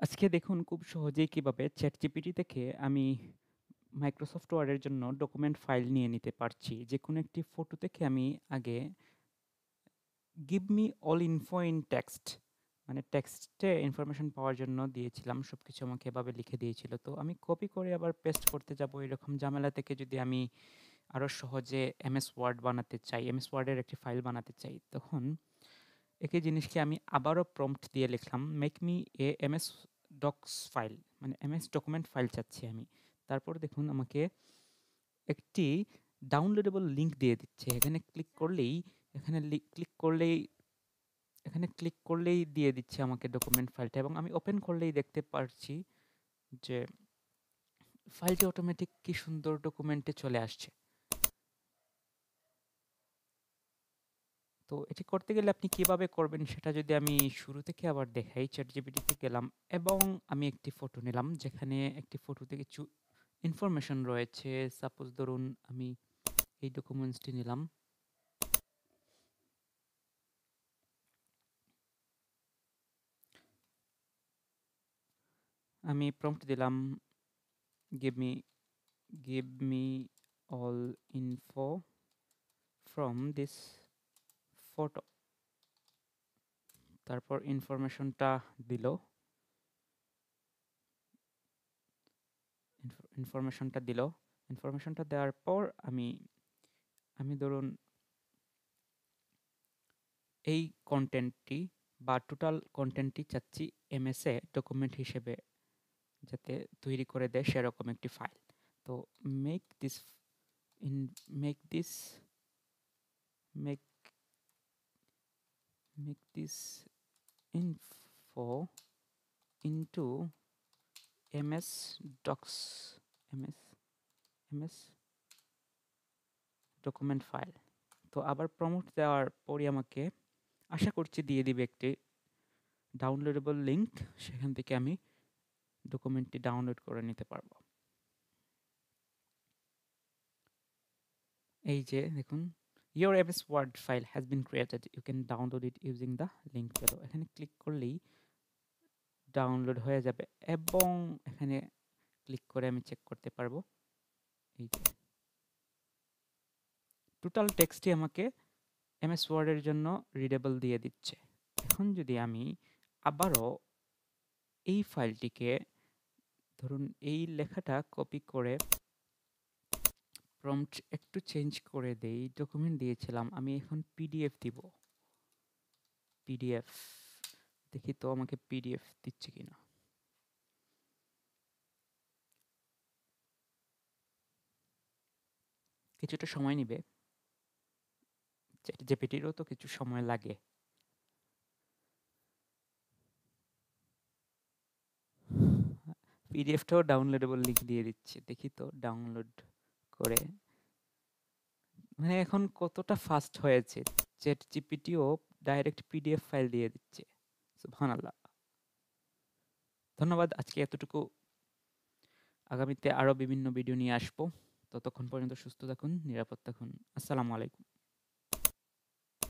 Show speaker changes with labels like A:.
A: আজকে দেখুন খুব সহজেই কিভাবে ChatGPT থেকে আমি মাইক্রোসফট ওয়ার্ডের জন্য ডকুমেন্ট ফাইল নিয়ে নিতে পারছি। যেকোনো একটি ফটো থেকে আমি আগে give me all info in text মানে টেক্সটে ইনফরমেশন পাওয়ার জন্য দিয়েছিলাম। সবকিছু আমাকে এভাবে লিখে দিয়েছিল। তো আমি কপি করে আবার পেস্ট করতে যাব এরকম ঝামেলা থেকে যদি আমি আরো সহজে এমএস ওয়ার্ড বানাতে চাই, এমএস ওয়ার্ডের একটি ফাইল বানাতে চাই, তখন একই জিনিসকে আমি আবারও প্রম্পট দিয়ে লিখলাম, make me a MS docs file, মানে এমএস ডকুমেন্ট ফাইল চাচ্ছি আমি। তারপর দেখুন আমাকে একটি ডাউনলোডেবল লিঙ্ক দিয়ে দিচ্ছে। এখানে ক্লিক করলেই দিয়ে দিচ্ছে আমাকে ডকুমেন্ট ফাইলটা, এবং আমি ওপেন করলেই দেখতে পারছি যে ফাইলটি অটোমেটিক কি সুন্দর ডকুমেন্টে চলে আসছে। তো এটি করতে গেলে আপনি কিভাবে করবেন সেটা যদি আমি শুরু থেকে আবার দেখাই, চ্যাটজিপিটিতে গেলাম এবং আমি একটি ফটো নিলাম যেখানে একটি ফটোতে কিছু ইনফরমেশন রয়েছে। সাপোজ ধরুন আমি এই ডকুমেন্টসটি নিলাম, আমি প্রম্পট দিলাম give me all info from this photo. তারপর ইনফরমেশনটা দিল, ইনফরমেশনটা দেওয়ার পর আমি ধরুন এই কন্টেন্টটি বা টোটাল কন্টেন্টটি চাচ্ছি এমএসএ ডকুমেন্ট হিসেবে যাতে তৈরি করে দেয় সেরকম একটি ফাইল। তো make this in make this make make this info into MS docs MS MS document file. তো আবার প্রম্পট দেওয়ার পরই আমাকে আশা করছি দিয়ে দিবে একটি ডাউনলোডেবল লিঙ্ক, সেখান থেকে আমি ডকুমেন্টটি ডাউনলোড করে নিতে পারবো। এই যে দেখুন, your MS Word file has been created, you can download it using the link below। এখানে ক্লিক করলেই ডাউনলোড হয়ে যাবে এবং এখানে ক্লিক করে আমি চেক করতে পারবো। এই যে টোটাল টেক্সটটি আমাকে MS Word এর জন্য রিডেবল দিয়ে দিচ্ছে। এখন যদি আমি আবারও এই ফাইলটিকে ধরুন এই লেখাটা কপি করে প্রম্পট একটু চেঞ্জ করে দেই, ডকুমেন্ট দিয়েছিলাম, আমি এখন পিডিএফ দিব। পিডিএফ দেখি তো আমাকে পিডিএফ দিচ্ছে কিনা। কিছুটা সময় নিবে, চ্যাটজিপিটিরও তো কিছু সময় লাগে। পিডিএফটাও ডাউনলোডেবল লিঙ্ক দিয়ে দিচ্ছে, দেখি তো ডাউনলোড করে। মানে এখন কতটা ফাস্ট হয়েছে, চ্যাটজিপিটিও ডাইরেক্ট পিডিএফ ফাইল দিয়ে দিচ্ছে। সুবহানাল্লাহ। ধন্যবাদ, আজকে এতটুকু। আগামীতে আরও বিভিন্ন ভিডিও নিয়ে আসবো। ততক্ষণ পর্যন্ত সুস্থ থাকুন, নিরাপদ থাকুন। আসসালামু আলাইকুম।